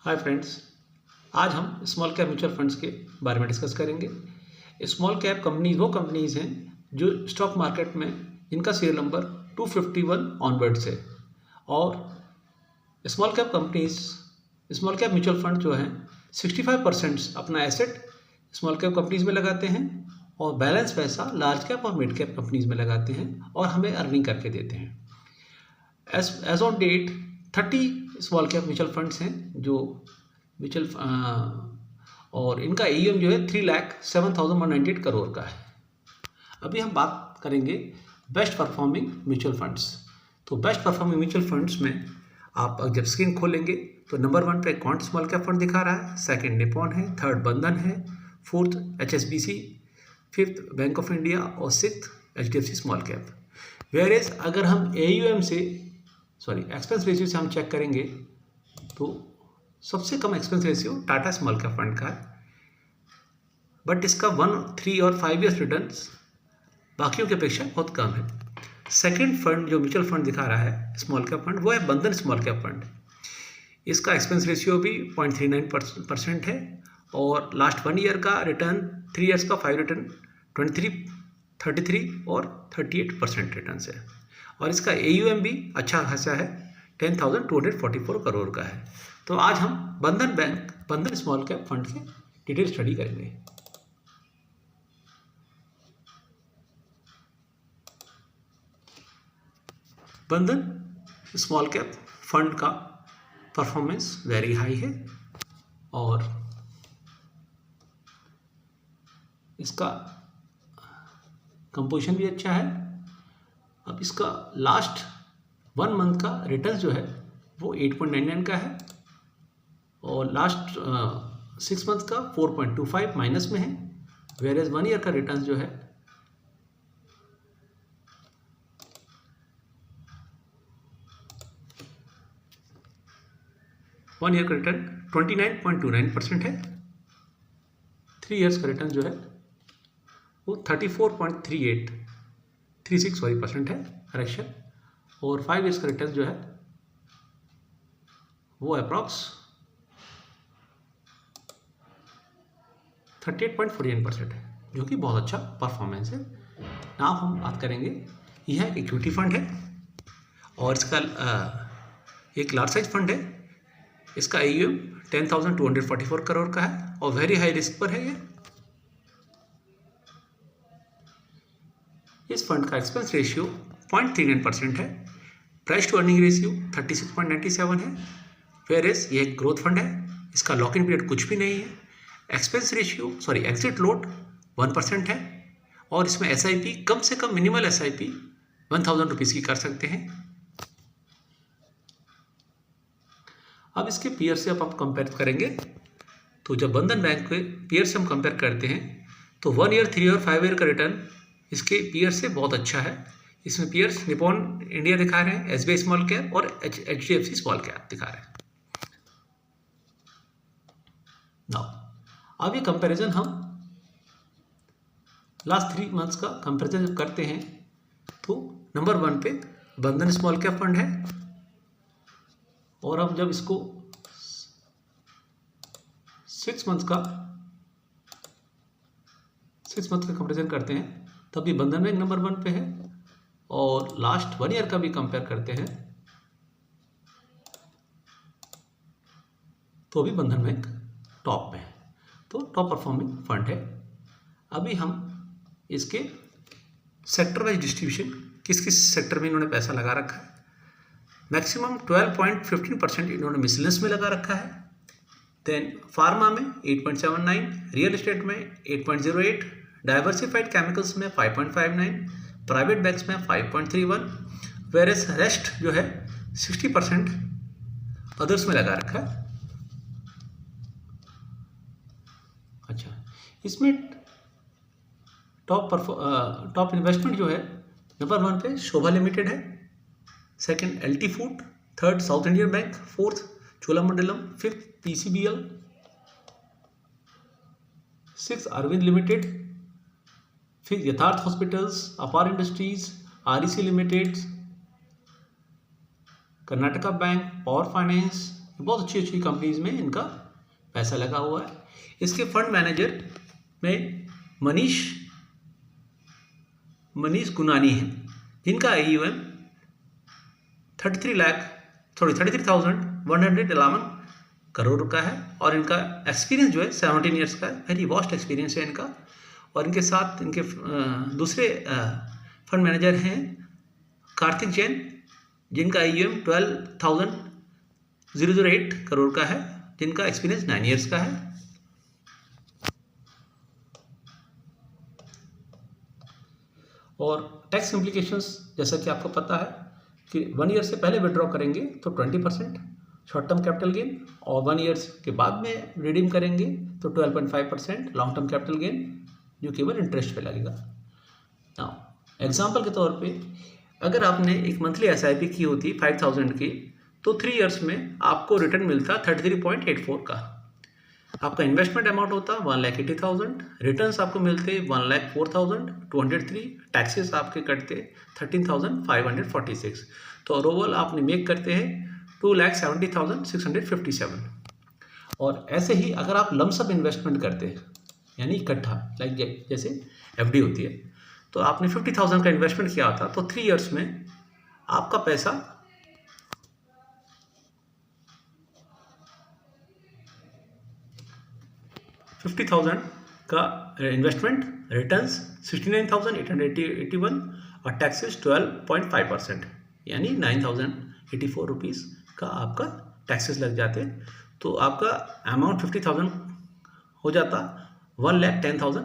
Hi friends, आज हम small cap mutual funds के बारे में डिस्कस करेंगे। स्मॉल कैप कंपनीज वो कंपनीज हैं जो स्टॉक मार्केट में इनका शेयर नंबर 251 ऑनवर्ड्स है। और small cap companies, small cap mutual fund जो हैं 65% अपना एसेट स्मॉल कैप कंपनीज में लगाते हैं और बैलेंस पैसा लार्ज कैप और मिड कैप कंपनीज में लगाते हैं और हमें अर्निंग करके देते हैं। As on date 30 small cap mutual funds हैं जो म्यूचुअल और इनका AUM जो है 3,07,198 करोड़ का है। अभी हम बात करेंगे बेस्ट परफॉर्मिंग म्यूचुअल फंड्स। तो बेस्ट परफॉर्मिंग म्यूचुअल फंड्स में आप जब स्क्रीन खोलेंगे तो नंबर 1 पे क्वांट स्मॉल कैप फंड दिखा रहा है, सेकंड निपॉन है, थर्ड बंधन है, fourth HSBC, fifth Bank of India और sixth HDFC small cap. Whereas अगर हम AUM से एक्सपेंस रेशियो से हम चेक करेंगे तो सबसे कम expense ratio Tata small cap fund का है, बट इसका 1, 3 और 5 ईयर्स रिटर्न्स बाकियों की अपेक्षा बहुत कम है। सेकंड फंड जो म्यूचुअल फंड दिखा रहा है स्मॉल कैप फंड वो है बंधन स्मॉल कैप फंड। इसका एक्सपेंस रेशियो भी 0.39% है और लास्ट 1 ईयर का रिटर्न, 3 ईयर्स का 5 रिटर्न 23, 33 और 38% रिटर्न है। और इसका AUM भी अच्छा खासा है, 10,244 करोड़ का है। तो आज हम बंधन स्मॉल कैप फंड की डिटेल स्टडी करेंगे। बंधन स्मॉल कैप फंड का परफॉर्मेंस वेरी हाई है और इसका कंपोजिशन भी अच्छा है। अब इसका लास्ट 1 मंथ का रिटर्न जो है वो 8.99 का है और लास्ट 6 मंथ का 4.25 माइनस में है। वेयरएज 1 ईयर का रिटर्न जो है वन ईयर का रिटर्न 29.29% है। 3 ईयर्स का रिटर्न जो है वो 34.36% है करेक्शन। और 5 ईयर्स का रिटर्न जो है वो अप्रॉक्स 38.49% है, जो कि बहुत अच्छा परफॉर्मेंस है। नाउ हम बात करेंगे, यह एक इक्विटी फंड है और इसका एक लार्ज साइज फंड है। इसका AUM 10,244 करोड़ का है और वेरी हाई रिस्क पर है ये। इस फंड का एक्सपेंस रेशियो 0.39% है। प्राइस टू अर्निंग रेशियो 36.97 है। वेयरएज ये एक ग्रोथ फंड है, इसका लॉक इन पीरियड कुछ भी नहीं है। एग्जिट लोड 1% है और इसमें SIP कम से कम मिनिमल SIP 1,000 रुपीज़ की कर सकते हैं। अब इसके पीयर से आप कंपेयर करेंगे तो जब बंधन बैंक के पीयर से हम कंपेयर करते हैं तो 1 ईयर, 3 और 5 ईयर का रिटर्न इसके पीयर से बहुत अच्छा है। इसमें पीयर्स निपॉन इंडिया दिखा रहे हैं, SBI स्मॉल कैप और HDFC स्मॉल कैप दिखा रहे हैं। नाउ अब ये कंपैरिजन हम लास्ट 3 मंथ्स का कंपैरिजन जब करते हैं तो नंबर 1 पे बंधन स्मॉल कैप फंड है और अब जब इसको 6 मंथ का कंपैरिजन करते हैं तब भी बंधन बैंक नंबर 1 पे है और लास्ट 1 ईयर का भी कंपेयर करते हैं तो भी बंधन बैंक टॉप में है। तो टॉप परफॉर्मिंग फंड है। अभी हम इसके सेक्टर वाइज डिस्ट्रीब्यूशन, किस किस सेक्टर में इन्होंने पैसा लगा रखा है। मैक्सिमम 12.15% इन्होंने मिसलेंस में लगा रखा है। देन फार्मा में 8.79, रियल एस्टेट में 8.08, डाइवर्सिफाइड केमिकल्स में 5.59, प्राइवेट बैंक्स में 5.31, वेयरएज रेस्ट जो है 60% अदर्स में लगा रखा है। अच्छा, इसमें टॉप इन्वेस्टमेंट जो है नंबर 1 पे शोभा लिमिटेड है, second LT food, third south Indian bank, fourth Cholamandalam, fifth PCBL, 6th Arvind limited, फिर Yatharth hospitals, Apar industries, REC limited, Karnataka bank, power finance, बहुत अच्छी अच्छी कंपनीज में इनका पैसा लगा हुआ है। इसके फंड मैनेजर में मनीष गुनानी है, जिनका AUM 33,111 करोड़ का है और इनका एक्सपीरियंस जो है 17 ईयर्स का है। वेरी वास्ट एक्सपीरियंस है इनका। और इनके साथ इनके दूसरे फंड मैनेजर हैं कार्तिक जैन, जिनका AUM 12,008 करोड़ का है, जिनका एक्सपीरियंस 9 ईयर्स का है। और टैक्स इम्प्लीकेशंस जैसा कि आपको पता है कि 1 ईयर से पहले विड्रॉ करेंगे तो 20% शॉर्ट टर्म कैपिटल गेन, और 1 ईयर्स के बाद में रिडीम करेंगे तो 12.5% लॉन्ग टर्म कैपिटल गेन, जो केवल इंटरेस्ट पे लगेगा। नाउ एग्जांपल के तौर पे अगर आपने एक मंथली SIP की होती 5,000 की, तो 3 ईयर्स में आपको रिटर्न मिलता 33.84 का। आपका इन्वेस्टमेंट अमाउंट होता 1,80,000, रिटर्न्स आपको मिलते 1,04,203, टैक्सेस आपके कटते 13,546, तो ओवरऑल आपने मेक करते हैं 2,70,657। और ऐसे ही अगर आप लमसम इन्वेस्टमेंट करते हैं, यानी इकट्ठा, लाइक जैसे FD होती है, तो आपने 50,000 का इन्वेस्टमेंट किया था, तो 3 ईयर्स में आपका पैसा 50,000 का इन्वेस्टमेंट, रिटर्न्स 69,881 और टैक्सेस 12.5%, यानी 9,084 रुपीज़ का आपका टैक्सेस लग जाते। तो आपका अमाउंट 50,000 हो जाता 1,10,000